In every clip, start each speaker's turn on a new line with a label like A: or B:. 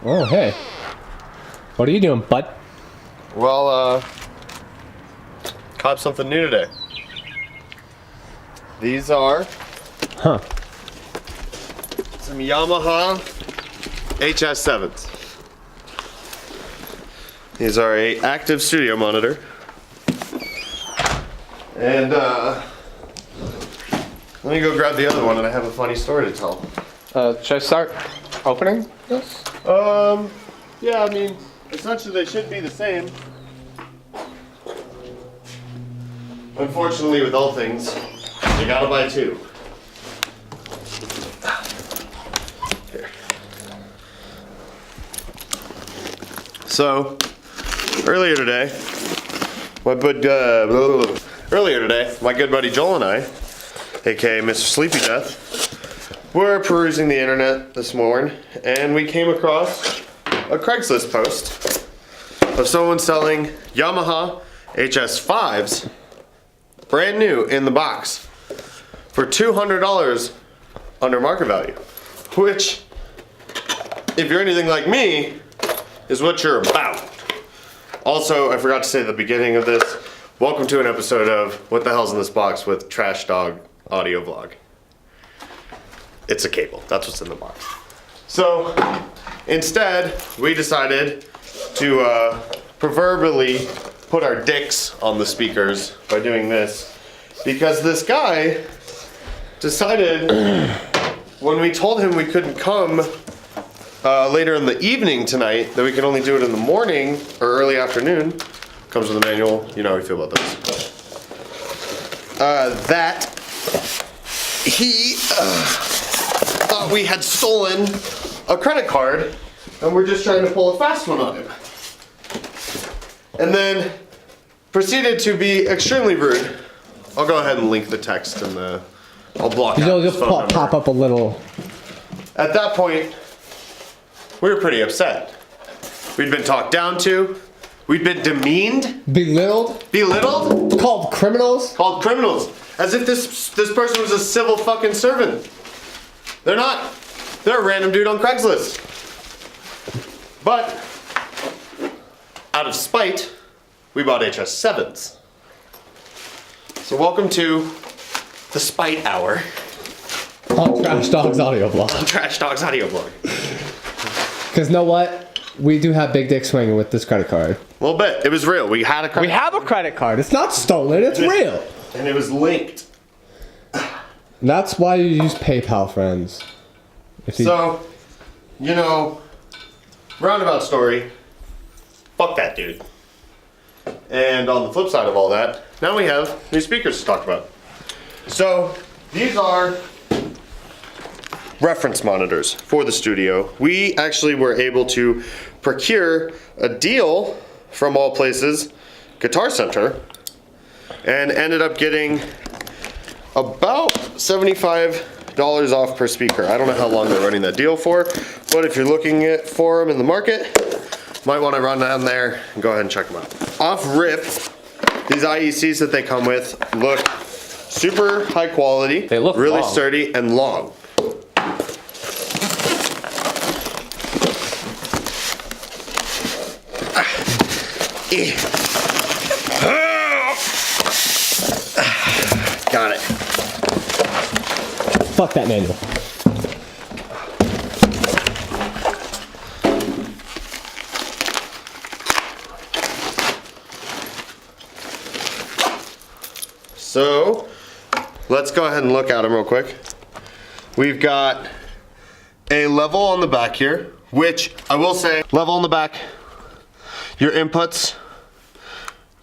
A: Oh, hey. What are you doing, bud?
B: Well, caught something new today. These are
A: Huh.
B: some Yamaha HS7s. These are a active studio monitor. And let me go grab the other one and I have a funny story to tell.
A: Should I start opening this?
B: Yeah, I mean, essentially they should be the same. Unfortunately, with all things, you gotta buy two. Here. So, earlier today, my good buddy Joel and I, aka Mr. Sleepy Death, were perusing the internet this morning, and we came across a Craigslist post of someone selling Yamaha HS5s, brand new in the box, for $200 under market value, which, if you're anything like me, is what you're about. Also, I forgot to say at the beginning of this, welcome to an episode of What the Hell's in This Box with Trash Dog Audio Vlog. It's a cable, that's what's in the box. So, instead, we decided to proverbially put our dicks on the speakers by doing this, because this guy decided when we told him we couldn't come later in the evening tonight, that we could only do it in the morning or early afternoon. Comes with a manual, you know how we feel about those. That he thought we had stolen a credit card and we're just trying to pull a fast one on him. And then proceeded to be extremely rude. I'll go ahead and link the text and I'll block out
A: You'll
B: his
A: just
B: phone number.
A: pop up a little.
B: At that point, we were pretty upset. We'd been talked down to. We'd been demeaned,
A: Belittled?
B: belittled,
A: Called criminals?
B: called criminals, as if this person was a civil fucking servant. They're not. They're a random dude on Craigslist. But out of spite, we bought HS7s. So welcome to the Spite Hour
A: On Trash Dogs Audio Vlog.
B: on Trash Dogs Audio Vlog.
A: Because know what? We do have big dick swinging with this credit card.
B: A little bit. It was real. We had a credit
A: We have a credit card. It's not stolen. It's real.
B: and it was linked.
A: That's why you use PayPal, friends. If you,
B: So, you know, roundabout story, fuck that dude. And on the flip side of all that, now we have new speakers to talk about. So, these are reference monitors for the studio. We actually were able to procure a deal from all places, Guitar Center, and ended up getting about $75 off per speaker. I don't know how long they're running that deal for, but if you're looking for them in the market, might want to run down there and go ahead and check them out. Off rip, these IECs that they come with look super high quality.
A: They look
B: really
A: long.
B: sturdy and long. Got it.
A: fuck that manual.
B: So, let's go ahead and look at them real quick. We've got a level on the back here, which I will say, level on the back, your inputs,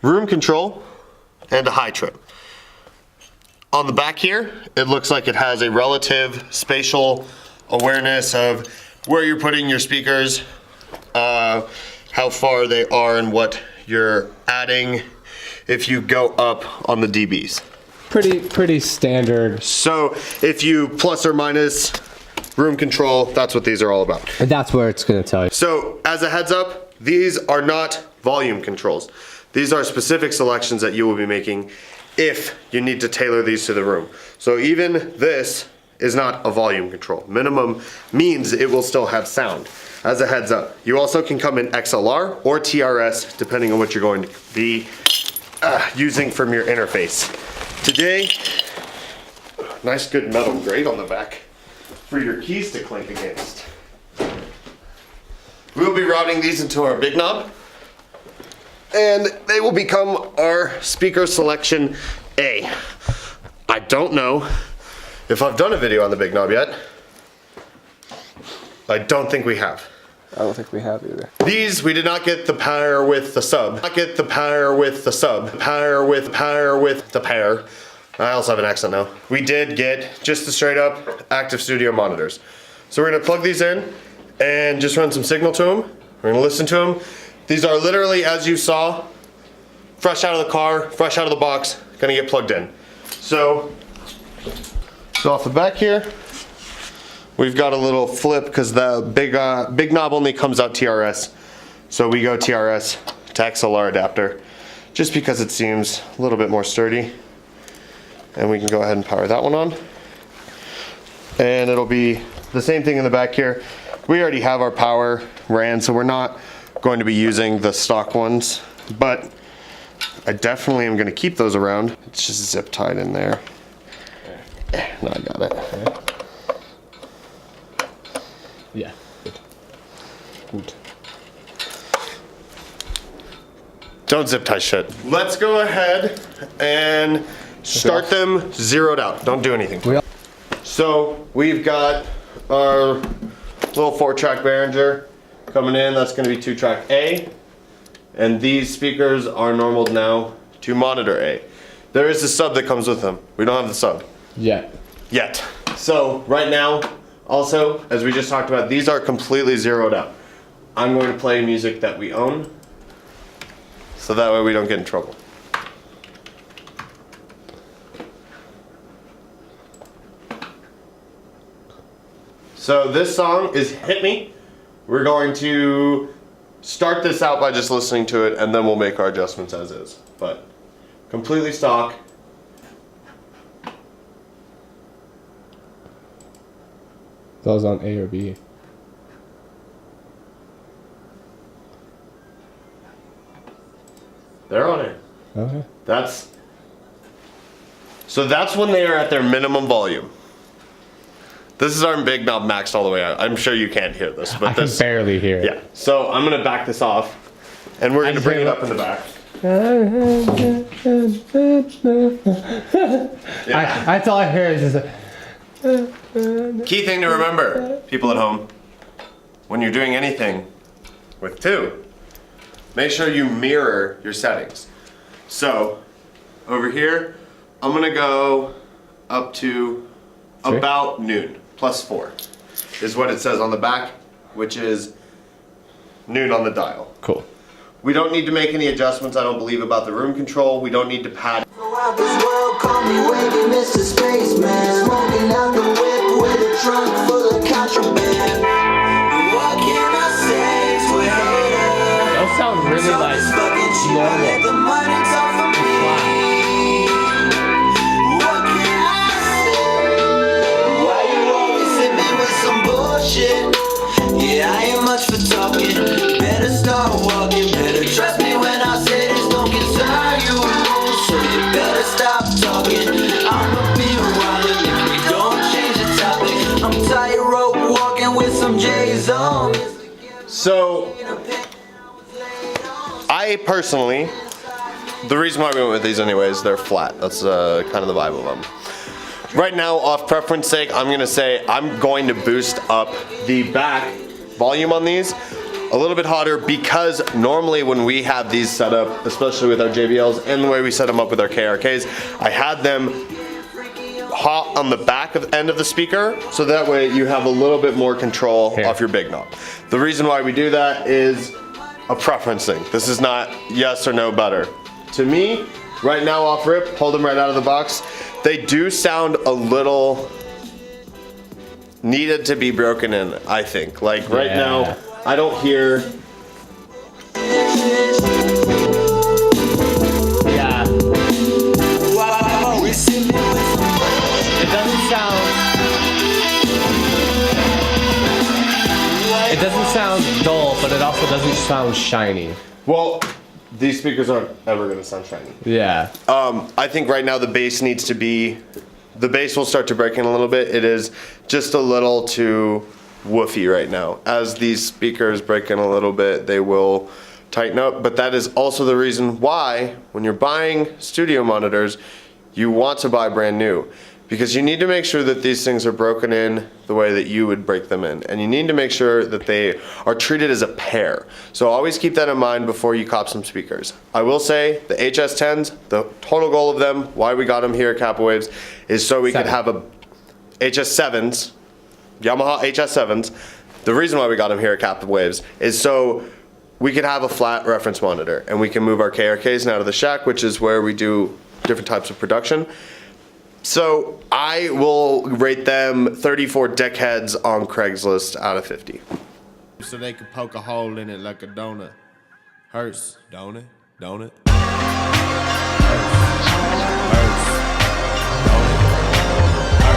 B: room control, and a high trim. On the back here, it looks like it has a relative spatial awareness of where you're putting your speakers, how far they are and what you're adding if you go up on the dBs.
A: Pretty standard.
B: So if you plus or minus room control, that's what these are all about.
A: And that's where it's gonna tell you.
B: So as a heads up, these are not volume controls. These are specific selections that you will be making if you need to tailor these to the room. So even this is not a volume control. Minimum means it will still have sound. As a heads up, you also can come in XLR or TRS depending on what you're going to be using from your interface. Today, nice good metal grate on the back for your keys to clink against. We'll be routing these into our big knob, and they will become our speaker selection A. I don't know if I've done a video on the big knob yet. I don't think we have.
A: I don't think we have either.
B: These, we did not get the pair with the sub. Not get the pair with the sub. Pair with the pair. I also have an accent now. We did get just the straight up Active Studio monitors. So we're gonna plug these in and just run some signal to them. We're gonna listen to them. These are literally, as you saw, fresh out of the car, fresh out of the box, gonna get plugged in. So off the back here, we've got a little flip because the big knob only comes out TRS. So we go TRS to XLR adapter just because it seems a little bit more sturdy. And we can go ahead and power that one on. And it'll be the same thing in the back here. We already have our power ran, so we're not going to be using the stock ones, but I definitely am going to keep those around. It's just zip tied in there. No, I got it.
A: Yeah. Good.
B: Don't zip tie shit. Let's go ahead and start them zeroed out. Don't do anything. So we've got our little 4-track Behringer coming in. That's going to be 2-track A. And these speakers are normaled now to monitor A. There is a sub that comes with them. We don't have the sub. Yet. So right now, also, as we just talked about, these are completely zeroed out. I'm going to play music that we own, so that way we don't get in trouble. So this song is Hit Me. We're going to start this out by just listening to it, and then we'll make our adjustments as is. But completely stock.
A: That was on A or B.
B: They're on it.
A: Okay.
B: So that's when they are at their minimum volume. This is our big knob maxed all the way out. I'm sure you can't hear this, but
A: I can barely hear it.
B: Yeah. So I'm gonna back this off, and we're gonna bring it up in the back.
A: Yeah. That's all I hear is just
B: Key thing to remember, people at home, when you're doing anything with two, make sure you mirror your settings. So over here, I'm gonna go up to about noon, +4 is what it says on the back, which is noon on the dial.
A: cool.
B: We don't need to make any adjustments, I don't believe, about the room control. We don't need to pad.
C: Throughout this world, call me wavy Mr. Spaceman. Smoking out the whip with a trunk full of contraband. What can I say to a hater?
A: Those sound really like
C: Fucking shit, I let the money talk for me. What can I say? Why you always hit me with some bullshit? Yeah, I ain't much for talking. Better start walking. Better trust me when I say this don't concern you. So you better stop talking. I'ma be around if we don't change the topic. I'm tightrope walking with some J's on.
B: So, I personally, the reason why we went with these anyways, they're flat. That's kind of the vibe of them. Right now, off preference sake, I'm gonna say I'm going to boost up the back volume on these a little bit hotter, because normally when we have these set up, especially with our JBLs and the way we set them up with our KRKs, I had them hot on the back end of the speaker, so that way you have a little bit more control off your big knob. The reason why we do that is a preference thing. This is not yes or no better. To me, right now off rip, hold them right out of the box, they do sound a little needed to be broken in, I think. Like right now, I don't hear.
A: Yeah. It doesn't sound sound dull, but it also doesn't sound shiny.
B: Well, these speakers aren't ever gonna sound shiny.
A: Yeah.
B: I think right now the bass needs to be, the bass will start to break in a little bit. It is just a little too woofy right now. As these speakers break in a little bit, they will tighten up, but that is also the reason why when you're buying studio monitors, you want to buy brand new. Because you need to make sure that these things are broken in the way that you would break them in. And you need to make sure that they are treated as a pair. So always keep that in mind before you cop some speakers. I will say the HS10s, the total goal of them, why we got them here at Kappa Waves, is so we could have a HS7s, Yamaha HS7s. The reason why we got them here at Kappa Waves is so we could have a flat reference monitor and we can move our KRKs out of the shack, which is where we do different types of production. So I will rate them 34 deck heads on Craigslist out of 50.
D: So they could poke a hole in it like a donut. Hurts, don't it? Don't it?